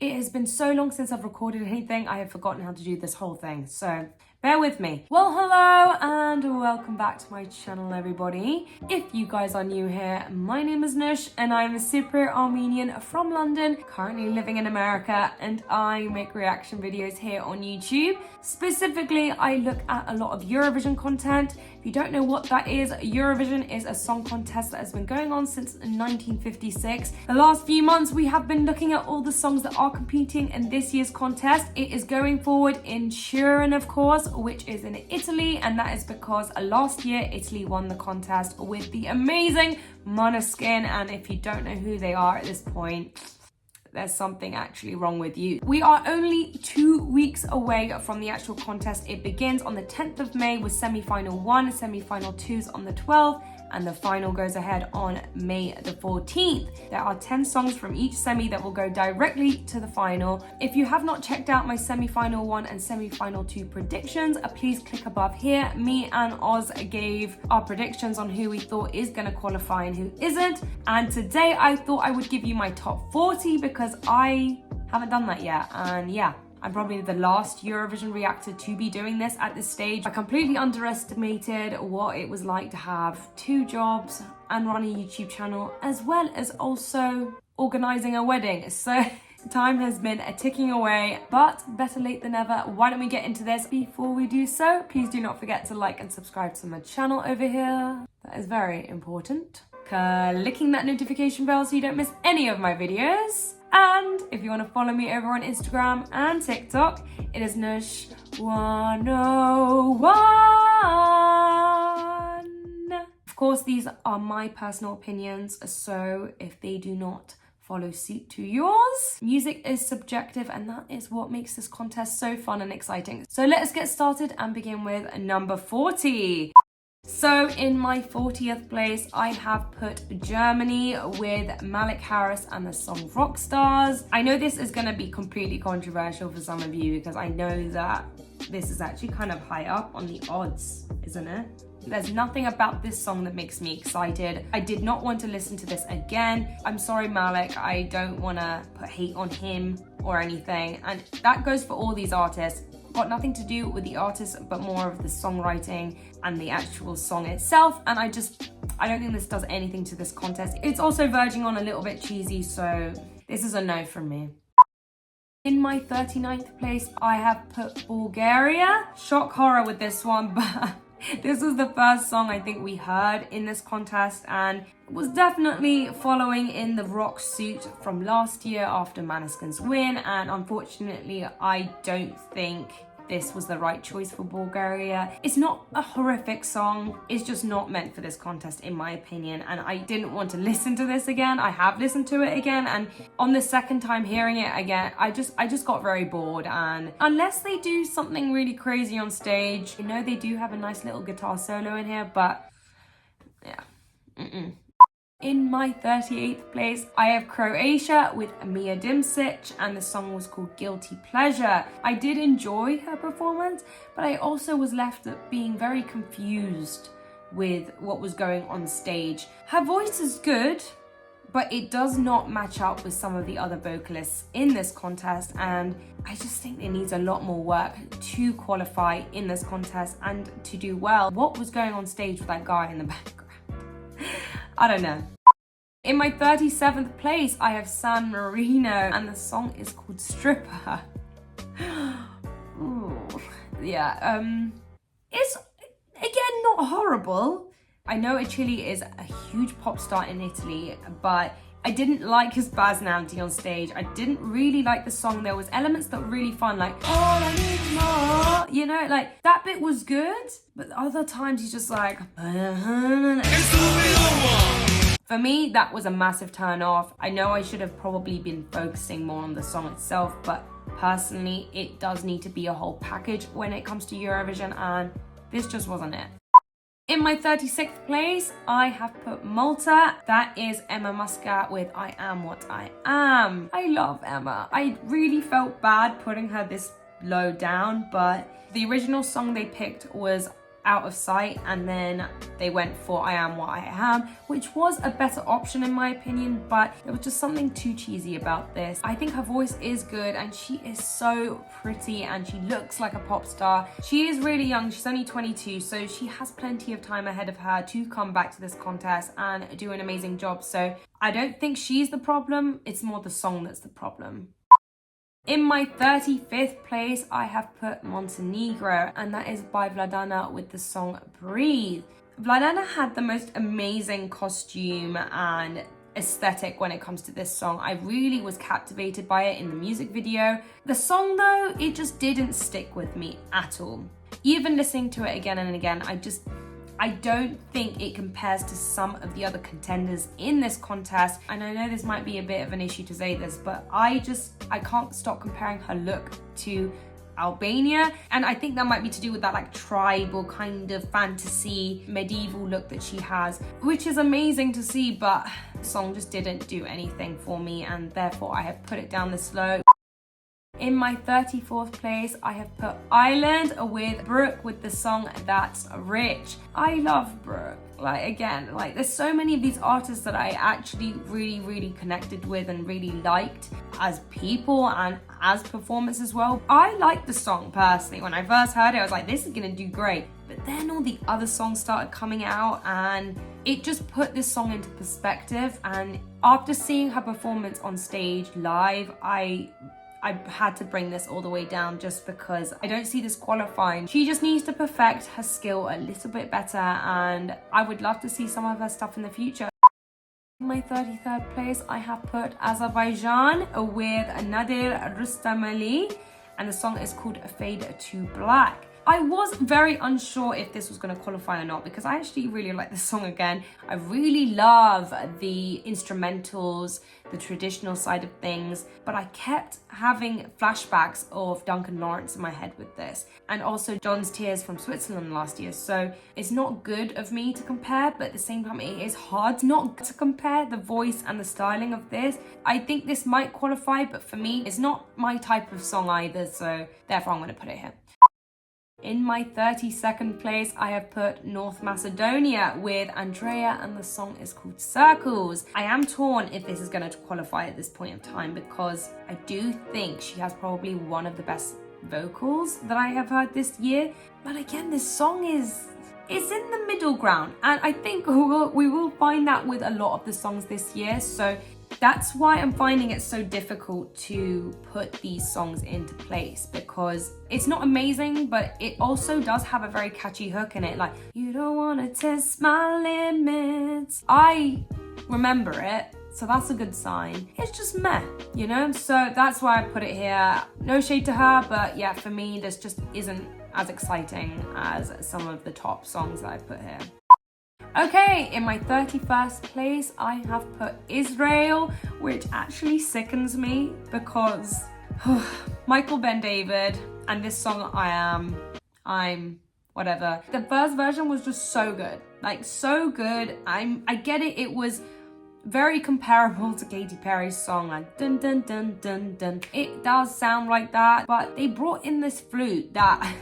It has been so long since I've recorded anything, I have forgotten how to do this whole thing, so bear with me. Well, hello and welcome back to my channel, everybody. If you guys are new here, my name is Noosh and I'm a Cypriot Armenian from London, currently living in America, and I make reaction videos here on YouTube. Specifically, I look at a lot of Eurovision content. If you don't know what that is, Eurovision is a song contest that has been going on since 1956. The last few months, we have been looking at all the songs that are competing in this year's contest. It is going forward in Turin, of course, which is in Italy, and that is because last year Italy won the contest with the amazing Måneskin, and if you don't know who they are at this point, there's something actually wrong with you. We are only 2 weeks away from the actual contest. It begins on the 10th of May with semi-final 1, semi-final 2's on the 12th, and the final goes ahead on May the 14th. There are 10 songs from each semi that will go directly to the final. If you have not checked out my semi-final 1 and semi-final 2 predictions, please click above here. Me and Oz gave our predictions on who we thought is going to qualify and who isn't. And today I thought I would give you my top 40 because I haven't done that yet. And yeah, I'm probably the last Eurovision reactor to be doing this at this stage. I completely underestimated what it was like to have 2 jobs and run a YouTube channel, as well as also organizing a wedding. So time has been ticking away, but better late than never. Why don't we get into this? Before we do so, please do not forget to like and subscribe to my channel over here. That is very important. Clicking that notification bell so you don't miss any of my videos. And if you want to follow me over on Instagram and TikTok, it is Noosh101. Of course, these are my personal opinions, so if they do not follow suit to yours, music is subjective, and that is what makes this contest so fun and exciting. So let's get started and begin with number 40. So in my 40th place, I have put Germany with Malik Harris and the song Rockstars. I know this is going to be completely controversial for some of you because I know that this is actually kind of high up on the odds, isn't it? There's nothing about this song that makes me excited. I did not want to listen to this again. I'm sorry, Malik. I don't want to put hate on him or anything. And that goes for all these artists. Got nothing to do with the artist, but more of the songwriting and the actual song itself. And I don't think this does anything to this contest. It's also verging on a little bit cheesy, so this is a no from me. In my 39th place, I have put Bulgaria. Shock horror with this one, but this was the first song I think we heard in this contest, and it was definitely following in the rock suit from last year after Måneskin's win, and unfortunately I don't think this was the right choice for Bulgaria. It's not a horrific song, it's just not meant for this contest in my opinion, and I didn't want to listen to this again. I have listened to it again, and on the second time hearing it again, I just got very bored. And unless they do something really crazy on stage, you know, they do have a nice little guitar solo in here, but yeah, In my 38th place, I have Croatia with Mia Dimsic, and the song was called Guilty Pleasure. I did enjoy her performance, but I also was left being very confused with what was going on stage. Her voice is good, but it does not match up with some of the other vocalists in this contest, and I just think it needs a lot more work to qualify in this contest and to do well. What was going on stage with that guy in the background? I don't know. In my 37th place, I have San Marino, and the song is called Stripper. Ooh, yeah, it's, again, not horrible. I know Achille is a huge pop star in Italy, but I didn't like his personality on stage. I didn't really like the song. There was elements that were really fun, like, all I need more, you know, like, that bit was good, but other times he's just like, for me, that was a massive turn off. I know I should have probably been focusing more on the song itself, but personally, it does need to be a whole package when it comes to Eurovision, and this just wasn't it. In my 36th place, I have put Malta. That is Emma Muscat with I Am What I Am. I love Emma. I really felt bad putting her this low down, but the original song they picked was Out of Sight, and then they went for I Am What I Am, which was a better option in my opinion, but there was just something too cheesy about this. I think her voice is good and she is so pretty and she looks like a pop star. She is really young, she's only 22, so she has plenty of time ahead of her to come back to this contest and do an amazing job. So I don't think she's the problem, it's more the song that's the problem. In my 35th place, I have put Montenegro, and that is by Vladana with the song Breathe. Vladana had the most amazing costume and aesthetic when it comes to this song. I really was captivated by it in the music video. The song though, it just didn't stick with me at all. Even listening to it again and again, I don't think it compares to some of the other contenders in this contest. And I know this might be a bit of an issue to say this, but I can't stop comparing her look to Albania. And I think that might be to do with that like tribal kind of fantasy medieval look that she has, which is amazing to see, but the song just didn't do anything for me and therefore I have put it down this low. In my 34th place, I have put Island with Brooke with the song That's Rich. I love Brooke. There's so many of these artists that I actually really connected with and really liked as people and as performance as well. I liked the song personally. When I first heard it, I was like, this is gonna do great. But then all the other songs started coming out and it just put this song into perspective. And after seeing her performance on stage live, I had to bring this all the way down just because I don't see this qualifying. She just needs to perfect her skill a little bit better and I would love to see some of her stuff in the future. In my 33rd place, I have put Azerbaijan with Nadir Rustamali and the song is called Fade to Black. I was very unsure if this was going to qualify or not because I actually really like this song again. I really love the instrumentals, the traditional side of things, but I kept having flashbacks of Duncan Lawrence in my head with this and also John's Tears from Switzerland last year. So it's not good of me to compare, but at the same time it is hard not to compare the voice and the styling of this. I think this might qualify, but for me it's not my type of song either, so therefore I'm going to put it here. In my 32nd place, I have put North Macedonia with Andrea and the song is called Circles. I am torn if this is going to qualify at this point in time because I do think she has probably one of the best vocals that I have heard this year. But again, this song is in the middle ground and I think we will find that with a lot of the songs this year. So that's why I'm finding it so difficult to put these songs into place because it's not amazing, but it also does have a very catchy hook in it. Like, you don't want to test my limits. I remember it, so that's a good sign. It's just meh, you know? So that's why I put it here. No shade to her, but yeah, for me, this just isn't as exciting as some of the top songs that I put here. Okay, in my 31st place, I have put Israel, which actually sickens me because Michael Ben David and this song I'm whatever. The first version was just so good, like so good. I get it, it was very comparable to Katy Perry's song, like dun dun dun dun dun. It does sound like that, but they brought in this flute that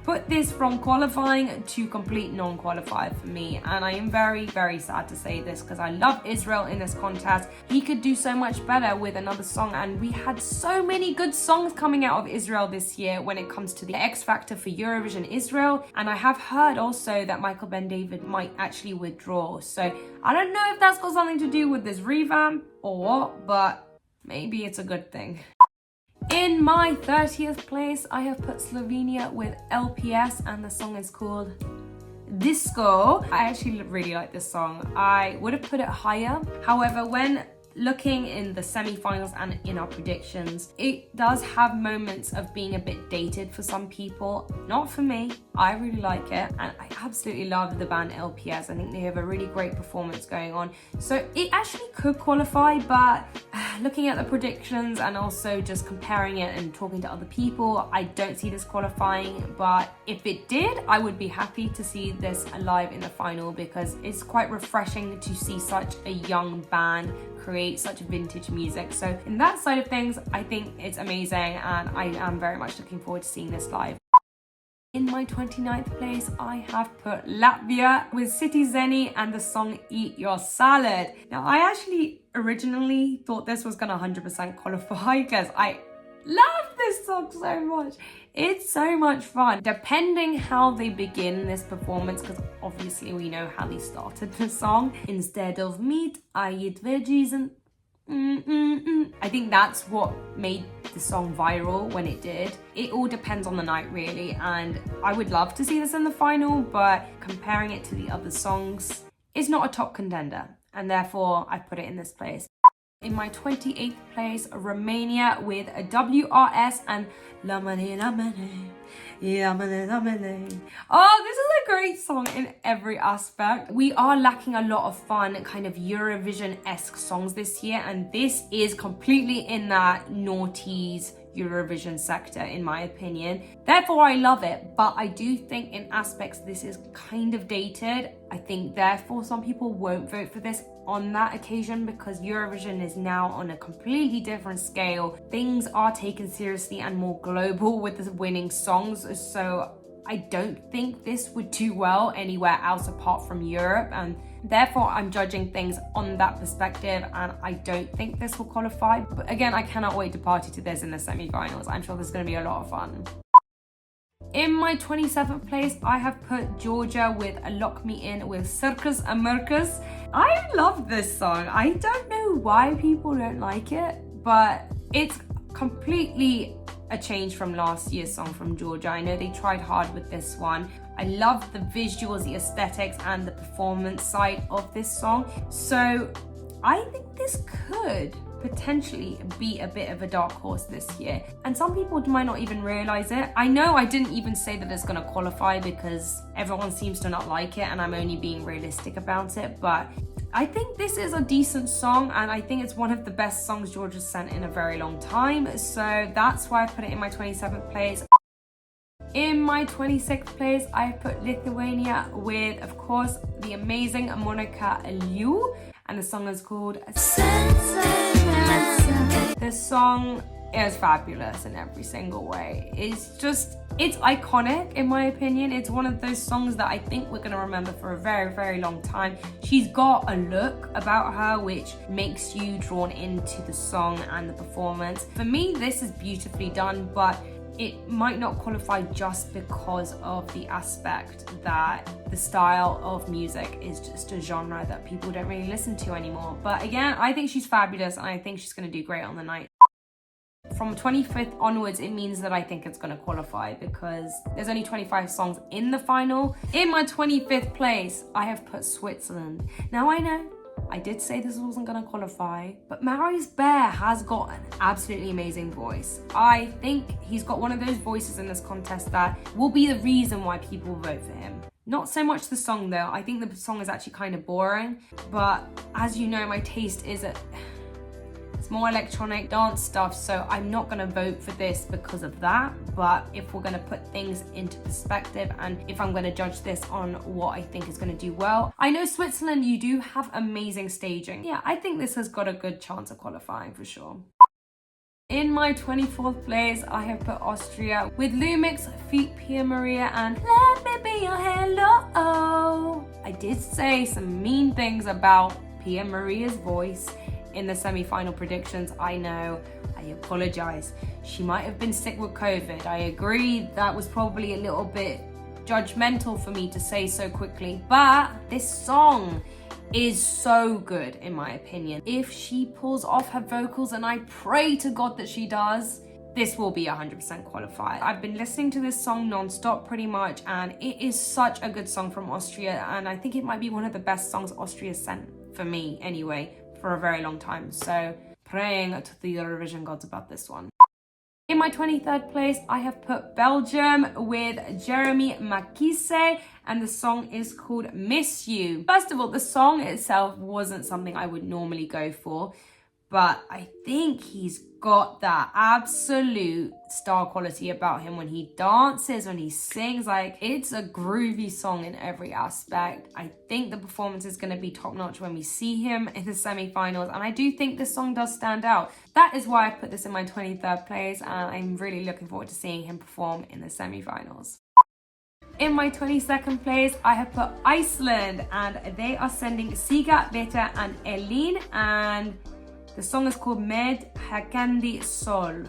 put this from qualifying to complete non-qualifier for me, and I am very sad to say this because I love Israel in this contest. He could do so much better with another song, and we had so many good songs coming out of Israel this year when it comes to the X Factor for Eurovision Israel, and I have heard also that Michael Ben David might actually withdraw, so I don't know if that's got something to do with this revamp or what, but maybe it's a good thing. In my 30th place, I have put Slovenia with LPS and the song is called Disco. I actually really like this song. I would have put it higher. However, when looking in the semi-finals and in our predictions, it does have moments of being a bit dated for some people. Not for me. I really like it and I absolutely love the band LPS. I think they have a really great performance going on. So it actually could qualify, but looking at the predictions and also just comparing it and talking to other people, I don't see this qualifying, but if it did, I would be happy to see this live in the final because it's quite refreshing to see such a young band create such vintage music. So in that side of things, I think it's amazing and I am very much looking forward to seeing this live. In my 29th place, I have put Latvia with City Zeni and the song Eat Your Salad. Now, I actually originally thought this was gonna 100% qualify because I love this song so much. It's so much fun. Depending how they begin this performance, because obviously we know how they started the song. Instead of meat, I eat veggies and I think that's what made the song viral when it did. It all depends on the night really, and I would love to see this in the final, but comparing it to the other songs, it's not a top contender, and therefore I put it in this place. In my 28th place, Romania with a WRS and Lamane Lamane. Oh, this is a great song in every aspect. We are lacking a lot of fun, kind of Eurovision-esque songs this year, and this is completely in that noughties Eurovision sector, in my opinion. Therefore, I love it, but I do think in aspects this is kind of dated. I think therefore some people won't vote for this on that occasion because Eurovision is now on a completely different scale. Things are taken seriously and more global with the winning songs, so I don't think this would do well anywhere else apart from Europe, and therefore I'm judging things on that perspective, and I don't think this will qualify. But again, I cannot wait to party to this in the semi-finals. I'm sure this is going to be a lot of fun. In my 27th place, I have put Georgia with Lock Me In with Circus Americas. I love this song. I don't know why people don't like it, but it's completely a change from last year's song from Georgia. I know they tried hard with this one. I love the visuals, the aesthetics, and the performance side of this song. So I think this could potentially be a bit of a dark horse this year, and some people might not even realize it. I know I didn't even say that it's going to qualify because everyone seems to not like it, and I'm only being realistic about it, but I think this is a decent song, and I think it's one of the best songs Georgia's sent in a very long time, so that's why I put it in my 27th place. In my 26th place, I put Lithuania with, of course, the amazing Monika Liu, and the song is called This song is fabulous in every single way. It's iconic in my opinion. It's one of those songs that I think we're going to remember for a very, very long time. She's got a look about her which makes you drawn into the song and the performance. For me, this is beautifully done, but it might not qualify just because of the aspect that the style of music is just a genre that people don't really listen to anymore. But again, I think she's fabulous, and I think she's going to do great on the night. From 25th onwards, it means that I think it's going to qualify because there's only 25 songs in the final. In my 25th place, I have put Switzerland. Now I know I did say this wasn't going to qualify, but Marius Bear has got an absolutely amazing voice. I think he's got one of those voices in this contest that will be the reason why people vote for him. Not so much the song though. I think the song is actually kind of boring, but as you know, my taste is it's more electronic dance stuff, so I'm not going to vote for this because of that. But if we're going to put things into perspective, and if I'm going to judge this on what I think is going to do well, I know Switzerland, you do have amazing staging. Yeah, I think this has got a good chance of qualifying for sure. In my 24th place, I have put Austria with Lumix, feat. Pia Maria and Let Me Be Your Hello. I did say some mean things about Pia Maria's voice in the semi-final predictions. I know, I apologize. She might have been sick with COVID. I agree that was probably a little bit judgmental for me to say so quickly, but this song is so good in my opinion. If she pulls off her vocals, and I pray to God that she does, this will be 100% qualified. I've been listening to this song non-stop pretty much, and it is such a good song from Austria, and I think it might be one of the best songs Austria sent, for me anyway, for a very long time. So praying to the Eurovision gods about this one. In my 23rd place, I have put Belgium with Jeremy Makise, and the song is called Miss You. First of all, the song itself wasn't something I would normally go for, but I think he's got that absolute star quality about him when he dances, when he sings. Like, it's a groovy song in every aspect. I think the performance is going to be top notch when we see him in the semi-finals, and I do think this song does stand out. That is why I put this in my 23rd place, and I'm really looking forward to seeing him perform in the semi-finals. In my 22nd place, I have put Iceland, and they are sending Siga, Beta, and Elin, and the song is called Med Hakandi Sol.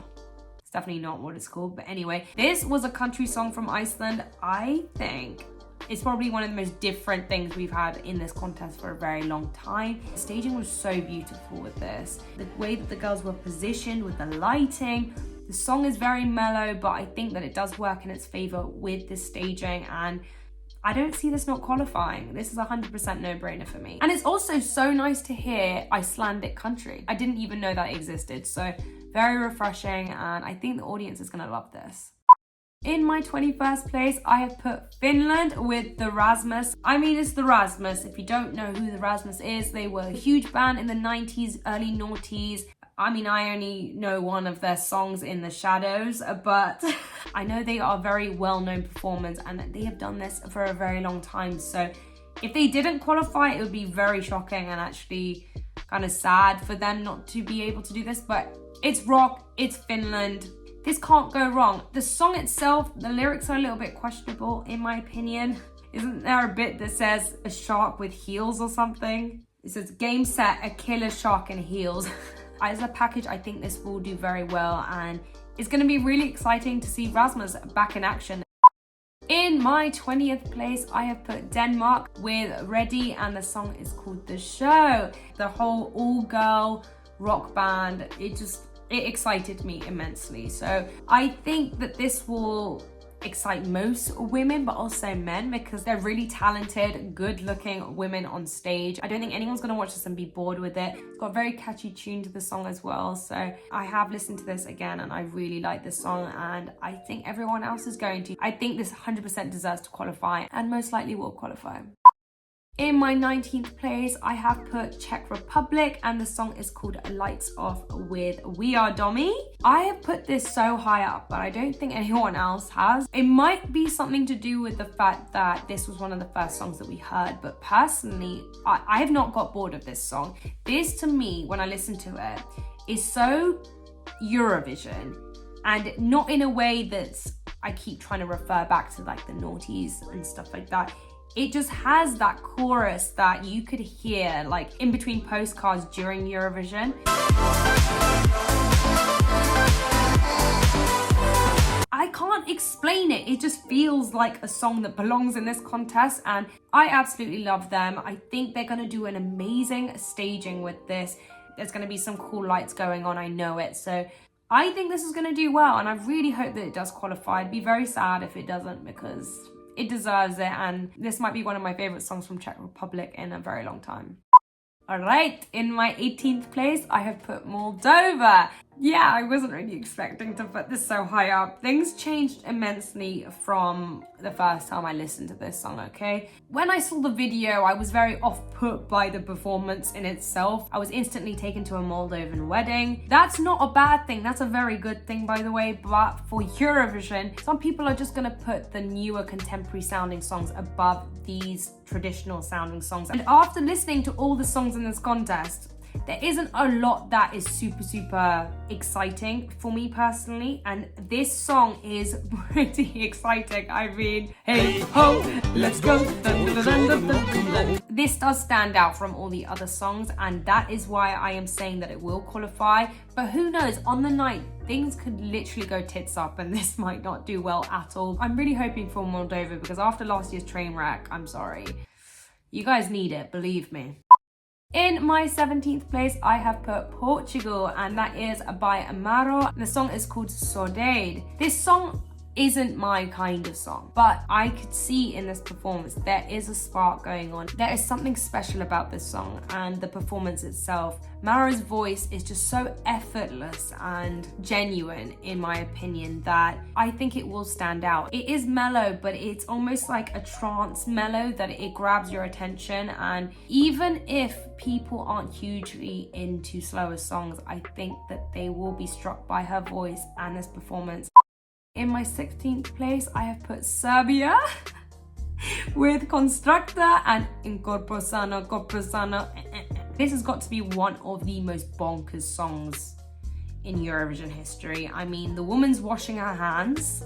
It's definitely not what it's called, but anyway, this was a country song from Iceland. I think it's probably one of the most different things we've had in this contest for a very long time. The staging was so beautiful with this. The way that the girls were positioned with the lighting. The song is very mellow, but I think that it does work in its favor with the staging, and I don't see this not qualifying. This is 100% no-brainer for me. And it's also so nice to hear Icelandic country. I didn't even know that existed, so very refreshing, and I think the audience is gonna love this. In my 21st place, I have put Finland with the Rasmus. I mean, it's the Rasmus. If you don't know who the Rasmus is, they were a huge band in the 90s, early noughties. I mean, I only know one of their songs, In the Shadows, but I know they are very well-known performers and they have done this for a very long time. So if they didn't qualify, it would be very shocking and actually kind of sad for them not to be able to do this. But it's rock, it's Finland. This can't go wrong. The song itself, the lyrics are a little bit questionable in my opinion. Isn't there a bit that says a shark with heels or something? It says game set, a killer shark and heels. As a package, I think this will do very well, and it's going to be really exciting to see Rasmus back in action. In my 20th place, I have put Denmark with Ready, and the song is called The Show. The whole all-girl rock band, it excited me immensely. So I think that this will excite most women, but also men, because they're really talented, good-looking women on stage. I don't think anyone's gonna watch this and be bored with it. It's got a very catchy tune to the song as well. So I have listened to this again and I really like this song, and I think everyone else is going to. I think this 100% deserves to qualify and most likely will qualify. In my 19th place, I have put Czech Republic, and the song is called Lights Off with We Are Domi. I have put this so high up, but I don't think anyone else has. It might be something to do with the fact that this was one of the first songs that we heard, but personally, I have not got bored of this song. This, to me, when I listen to it, is so Eurovision, and not in a way that's, I keep trying to refer back to like the noughties and stuff like that. It just has that chorus that you could hear like in between postcards during Eurovision. I can't explain it. It just feels like a song that belongs in this contest, and I absolutely love them. I think they're gonna do an amazing staging with this. There's gonna be some cool lights going on, I know it. So I think this is gonna do well, and I really hope that it does qualify. I'd be very sad if it doesn't, because it deserves it, and this might be one of my favorite songs from Czech Republic in a very long time. All right, in my 18th place, I have put Moldova. Yeah, I wasn't really expecting to put this so high up. Things changed immensely from the first time I listened to this song, okay? When I saw the video, I was very off-put by the performance in itself. I was instantly taken to a Moldovan wedding. That's not a bad thing. That's a very good thing, by the way. But for Eurovision, some people are just gonna put the newer contemporary sounding songs above these traditional sounding songs. And after listening to all the songs in this contest, there isn't a lot that is super exciting for me personally, and this song is pretty exciting. I mean, hey ho, let's go. Dun, dun, dun, dun, dun, dun. This does stand out from all the other songs, and that is why I am saying that it will qualify. But who knows, on the night, things could literally go tits up and this might not do well at all. I'm really hoping for Moldova, because after last year's train wreck, I'm sorry. You guys need it, believe me. In my 17th place, I have put Portugal, and that is by Amaro. The song is called Saudade. This song isn't my kind of song, but I could see in this performance there is a spark going on. There is something special about this song and the performance itself. Maro's voice is just so effortless and genuine, in my opinion, that I think it will stand out. It is mellow, but it's almost like a trance mellow that it grabs your attention, and even if people aren't hugely into slower songs, I think that they will be struck by her voice and this performance. In my 16th place, I have put Serbia with Constructor and Incorporosano. This has got to be one of the most bonkers songs in Eurovision history. I mean, the woman's washing her hands.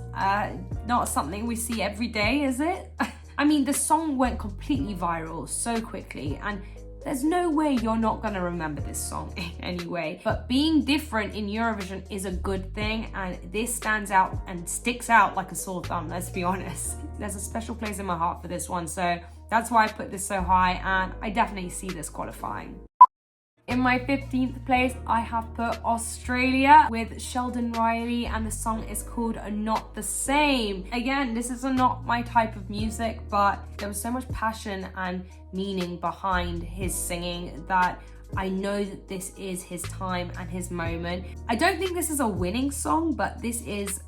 Not something we see every day, is it? I mean, the song went completely viral so quickly, and there's no way you're not gonna remember this song in any way. But being different in Eurovision is a good thing, and this stands out and sticks out like a sore thumb, let's be honest. There's a special place in my heart for this one, so that's why I put this so high, and I definitely see this qualifying. In my 15th place, I have put Australia with Sheldon Riley, and the song is called Not the Same. Again, this is not my type of music, but there was so much passion and meaning behind his singing that I know that this is his time and his moment. I don't think this is a winning song, but this is,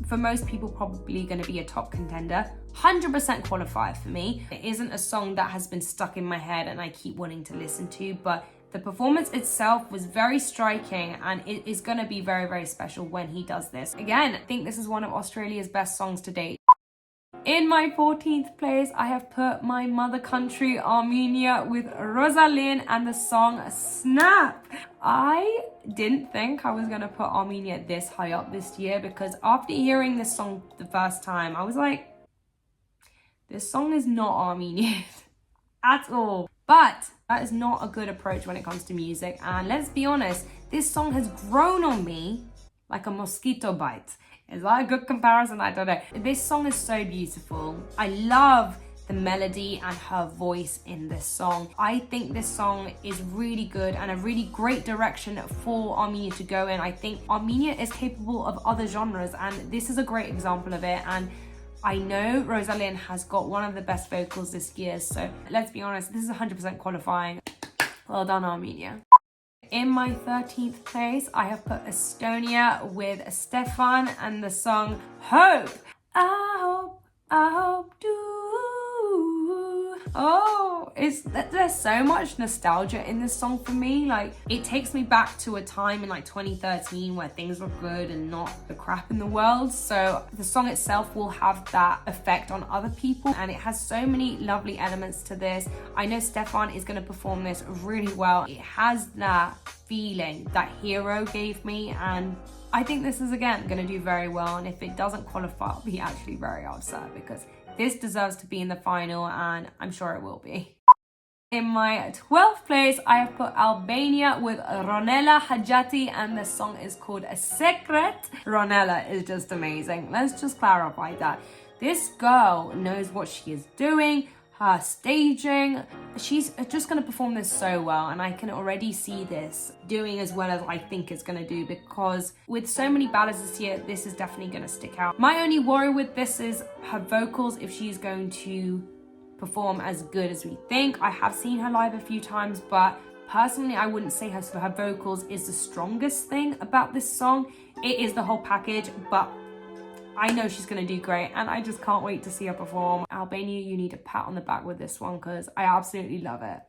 for most people, probably going to be a top contender. 100% qualified for me. It isn't a song that has been stuck in my head and I keep wanting to listen to, but the performance itself was very striking, and it is going to be very, very special when he does this. Again, I think this is one of Australia's best songs to date. In my 14th place, I have put my mother country, Armenia, with Rosalind and the song Snap. I didn't think I was going to put Armenia this high up this year, because after hearing this song the first time, I was like, this song is not Armenian at all. But that is not a good approach when it comes to music. And let's be honest, this song has grown on me like a mosquito bite. Is that a good comparison? I don't know. This song is so beautiful. I love the melody and her voice in this song. I think this song is really good and a really great direction for Armenia to go in. I think Armenia is capable of other genres, and this is a great example of it. And I know Rosalind has got one of the best vocals this year, so let's be honest, this is 100% qualifying. Well done, Armenia. In my 13th place, I have put Estonia with Stefan and the song Hope. I hope do. Oh, there's so much nostalgia in this song for me. Like, it takes me back to a time in like 2013 where things were good and not the crap in the world. So the song itself will have that effect on other people, and it has so many lovely elements to this. I know Stefan is going to perform this really well. It has that feeling that Hero gave me, and I think this is again going to do very well. And if it doesn't qualify, I'll be actually very upset, because this deserves to be in the final, and I'm sure it will be. In my 12th place, I have put Albania with Ronela Hajati, and the song is called A Secret. Ronela is just amazing. Let's just clarify that. This girl knows what she is doing. Her staging, she's just going to perform this so well, and I can already see this doing as well as I think it's going to do, because with so many ballads this year, this is definitely going to stick out. My only worry with this is her vocals, if she's going to perform as good as we think. I have seen her live a few times, but personally I wouldn't say her vocals is the strongest thing about this song. It is the whole package, but I know she's going to do great, and I just can't wait to see her perform. Albania, you need a pat on the back with this one, because I absolutely love it.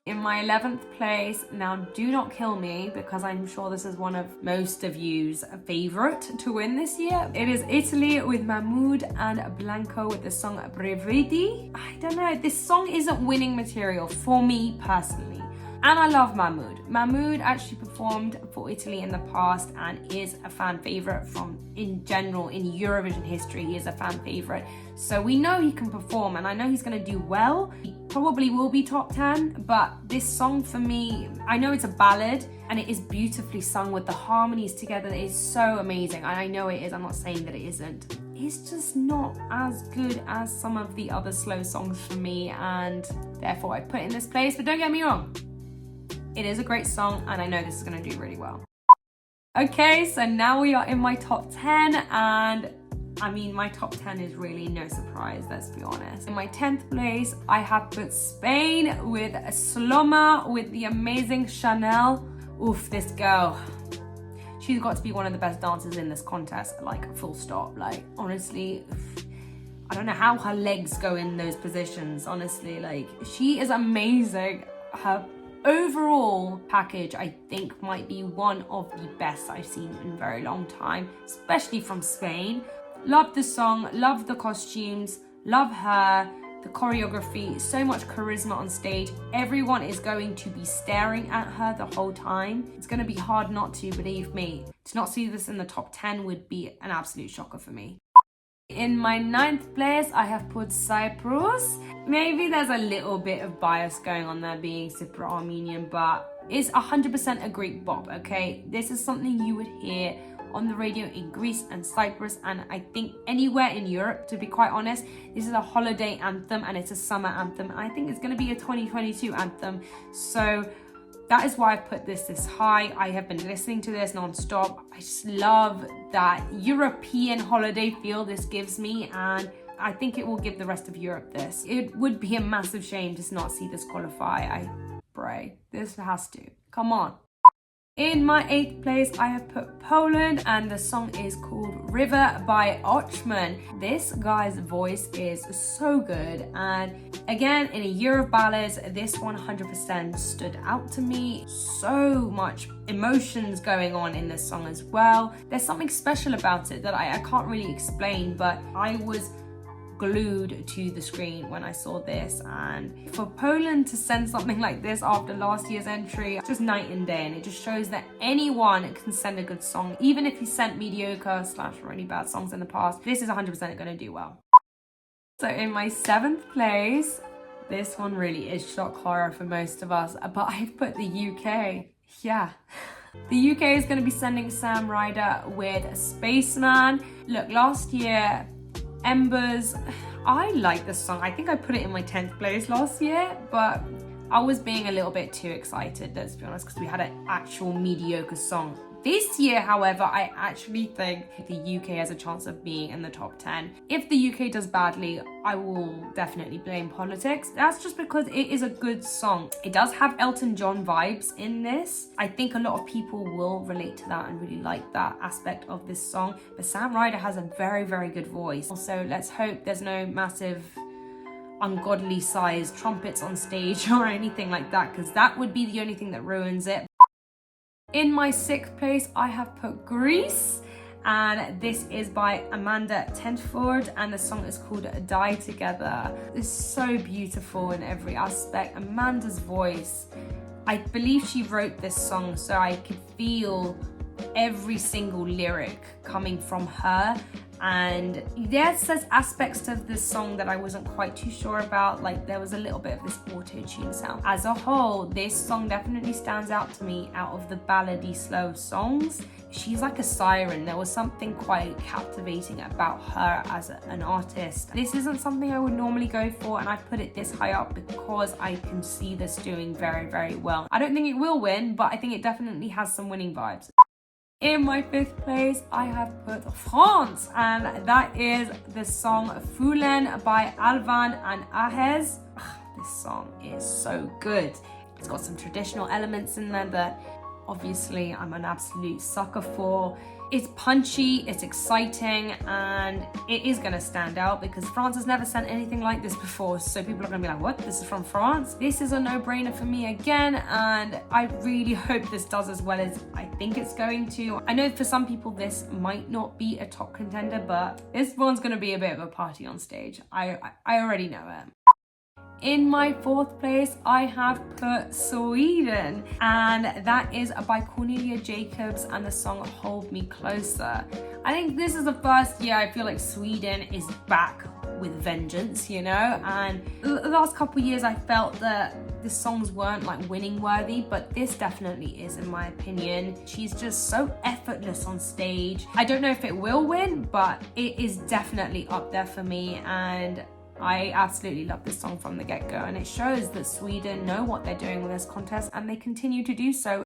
In my 11th place, now do not kill me, because I'm sure this is one of most of you's favourite to win this year. It is Italy with Mahmood and Blanco with the song Brevidi. I don't know, this song isn't winning material for me personally. And I love Mahmood. Mahmood actually performed for Italy in the past and is a fan favourite in general, in Eurovision history, he is a fan favourite. So we know he can perform, and I know he's going to do well. He probably will be top 10, but this song for me, I know it's a ballad and it is beautifully sung with the harmonies together. It is so amazing, and I know it is, I'm not saying that it isn't. It's just not as good as some of the other slow songs for me, and therefore I put it in this place. But don't get me wrong, it is a great song, and I know this is going to do really well. Okay, so now we are in my top 10, and I mean, my top 10 is really no surprise, let's be honest. In my 10th place, I have put Spain with Sloma with the amazing Chanel. Oof, this girl. She's got to be one of the best dancers in this contest, like full stop. Like, honestly, I don't know how her legs go in those positions, honestly. Like, she is amazing. Her overall package, I think, might be one of the best I've seen in a very long time, especially from Spain. Love the song, love the costumes, love her. the choreography, so much charisma on stage. Everyone is going to be staring at her the whole time. It's going to be hard not to, believe me. To not see this in the top 10 would be an absolute shocker for me. In my 9th place, I have put Cyprus. Maybe there's a little bit of bias going on there being Cypriot Armenian, but it's 100% a Greek bop, okay? This is something you would hear on the radio in Greece and Cyprus, and I think anywhere in Europe, to be quite honest. This is a holiday anthem and it's a summer anthem. I think it's going to be a 2022 anthem. So that is why I put this high. I have been listening to this non-stop. I just love that European holiday feel this gives me, and I think it will give the rest of Europe this. It would be a massive shame to not see this qualify. I pray. This has to. Come on. In my 8th place, I have put Poland, and the song is called River by Ochman. This guy's voice is so good, and again, in a year of ballads, this 100% stood out to me. So much emotions going on in this song as well. There's something special about it that I can't really explain, but I was glued to the screen when I saw this, and for Poland to send something like this after last year's entry, just night and day, and it just shows that anyone can send a good song. Even if you sent mediocre / really bad songs in the past, this is 100% going to do well. So in my 7th place, this one really is shock horror for most of us, but I've put the UK. Yeah. The UK is going to be sending Sam Ryder with Spaceman. Look, last year, Embers, I like this song. I think I put it in my 10th place last year, but I was being a little bit too excited, let's be honest, because we had an actual mediocre song. This year, however, I actually think the UK has a chance of being in the top 10. If the UK does badly, I will definitely blame politics. That's just because it is a good song. It does have Elton John vibes in this. I think a lot of people will relate to that and really like that aspect of this song. But Sam Ryder has a very, very good voice. Also, let's hope there's no massive ungodly sized trumpets on stage or anything like that, because that would be the only thing that ruins it. In my 6th place, I have put Greece, and this is by Amanda Tentford, and the song is called Die Together. It's so beautiful in every aspect. Amanda's voice, I believe she wrote this song, so I could feel every single lyric coming from her. And there's aspects of this song that I wasn't quite too sure about, like there was a little bit of this auto-tune sound. As a whole, this song definitely stands out to me out of the ballady slow songs. She's like a siren. There was something quite captivating about her as an artist. This isn't something I would normally go for, and I put it this high up because I can see this doing very, very well. I don't think it will win, but I think it definitely has some winning vibes. In my 5th place, I have put France, and that is the song Foulen by Alvan and Ahez. This song is so good. It's got some traditional elements in there that obviously I'm an absolute sucker for. It's punchy, it's exciting, and it is going to stand out because France has never sent anything like this before, so people are going to be like, what? This is from France? This is a no-brainer for me again, and I really hope this does as well as I think it's going to. I know for some people this might not be a top contender, but this one's going to be a bit of a party on stage. I already know it. In my 4th place, I have put Sweden, and that is by Cornelia Jacobs, and the song Hold Me Closer. I think this is the first year I feel like Sweden is back with vengeance, you know, and the last couple of years I felt that the songs weren't like winning worthy, but this definitely is in my opinion. She's just so effortless on stage. I don't know if it will win, but it is definitely up there for me, and I absolutely love this song from the get-go, and it shows that Sweden know what they're doing with this contest, and they continue to do so.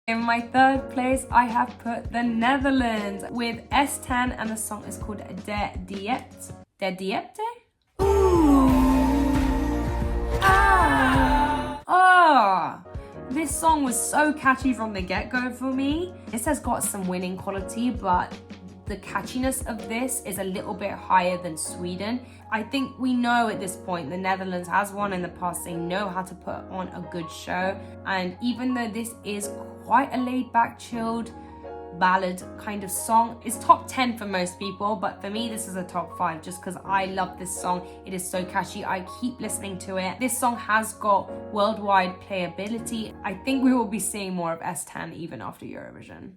In my 3rd place, I have put the Netherlands with S10, and the song is called De Diepte. De Diepte? Ooh. Ah. Oh. This song was so catchy from the get-go for me. This has got some winning quality, but the catchiness of this is a little bit higher than Sweden. I think we know at this point the Netherlands has won in the past. They know how to put on a good show. And even though this is quite a laid back, chilled, ballad kind of song. It's top 10 for most people, but for me, this is a top 5 just because I love this song. It is so catchy. I keep listening to it. This song has got worldwide playability. I think we will be seeing more of S10 even after Eurovision.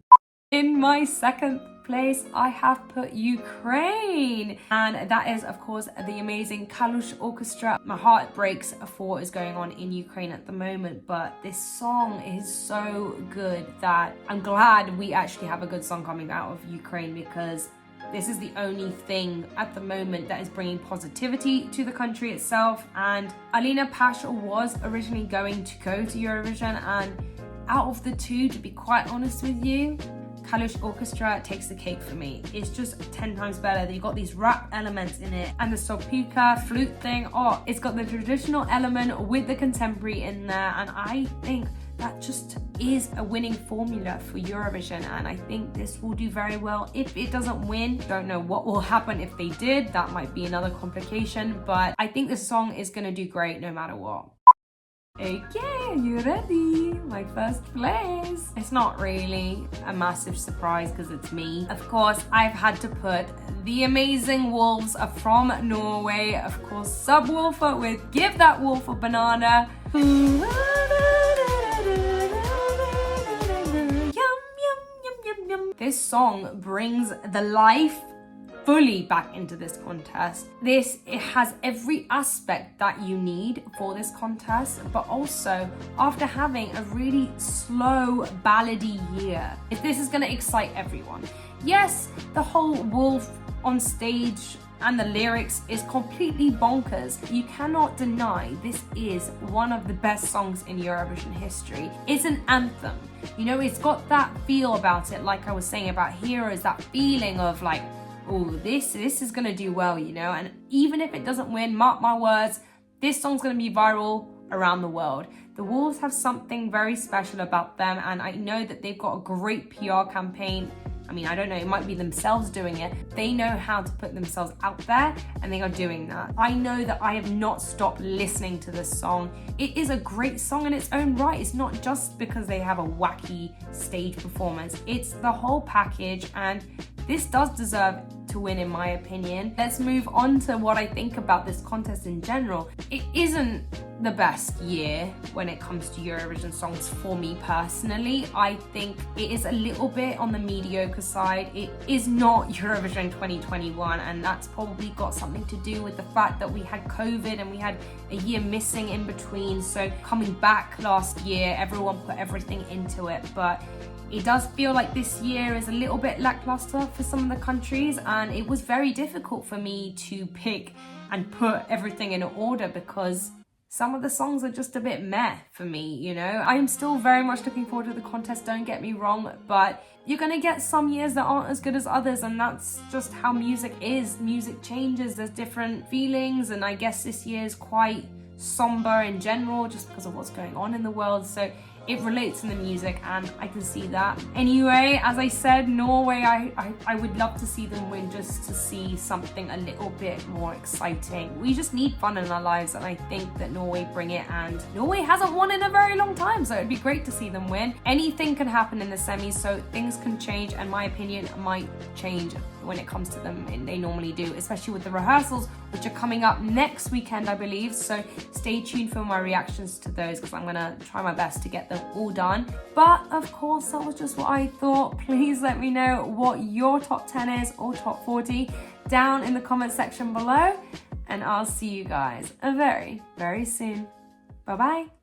In my second place, I have put Ukraine, and that is of course the amazing Kalush Orchestra. My heart breaks for what is going on in Ukraine at the moment, but this song is so good that I'm glad we actually have a good song coming out of Ukraine, because this is the only thing at the moment that is bringing positivity to the country itself. And Alina Pasha was originally going to go to Eurovision, and out of the two, to be quite honest with you, Kalush Orchestra takes the cake for me. It's just 10 times better. You've got these rap elements in it, and the sopuka flute thing. Oh, it's got the traditional element with the contemporary in there, and I think that just is a winning formula for Eurovision, and I think this will do very well. If it doesn't win, don't know what will happen if they did. That might be another complication, but I think this song is gonna do great no matter what. Okay, are you ready? My first place. It's not really a massive surprise because it's me. Of course, I've had to put the amazing Wolves from Norway. Of course, Subwoofer with Give That Wolf a Banana. Yum, yum, yum, yum, yum. This song brings the life fully back into this contest. It has every aspect that you need for this contest, but also after having a really slow ballady year, this is going to excite everyone. Yes, the whole wolf on stage and the lyrics is completely bonkers. You cannot deny this is one of the best songs in Eurovision history. It's an anthem. You know, it's got that feel about it, like I was saying about Heroes, that feeling of like, oh, this is gonna do well, you know. And even if it doesn't win, mark my words, this song's gonna be viral around the world. The Wolves have something very special about them, and I know that they've got a great PR campaign. I mean, I don't know, it might be themselves doing it. They know how to put themselves out there, and they are doing that. I know that I have not stopped listening to this song. It is a great song in its own right. It's not just because they have a wacky stage performance. It's the whole package, and this does deserve to win in my opinion. Let's move on to what I think about this contest in general. It isn't the best year when it comes to Eurovision songs for me personally. I think it is a little bit on the mediocre side. It is not Eurovision 2021, and that's probably got something to do with the fact that we had COVID and we had a year missing in between. So coming back last year, everyone put everything into it, but it does feel like this year is a little bit lackluster for some of the countries, and it was very difficult for me to pick and put everything in order because some of the songs are just a bit meh for me, you know. I am still very much looking forward to the contest, don't get me wrong, but you're gonna get some years that aren't as good as others, and that's just how music is. Music changes, there's different feelings, and I guess this year is quite somber in general just because of what's going on in the world, so it relates in the music, and I can see that. Anyway, as I said, Norway, I would love to see them win just to see something a little bit more exciting. We just need fun in our lives, and I think that Norway bring it, and Norway hasn't won in a very long time, so it'd be great to see them win. Anything can happen in the semis, so things can change, and my opinion might change when it comes to them, and they normally do, especially with the rehearsals, which are coming up next weekend, I believe. So stay tuned for my reactions to those, because I'm gonna try my best to get them all done. But of course, that was just what I thought. Please let me know what your top 10 is or top 40 down in the comment section below, and I'll see you guys very, very soon. Bye bye.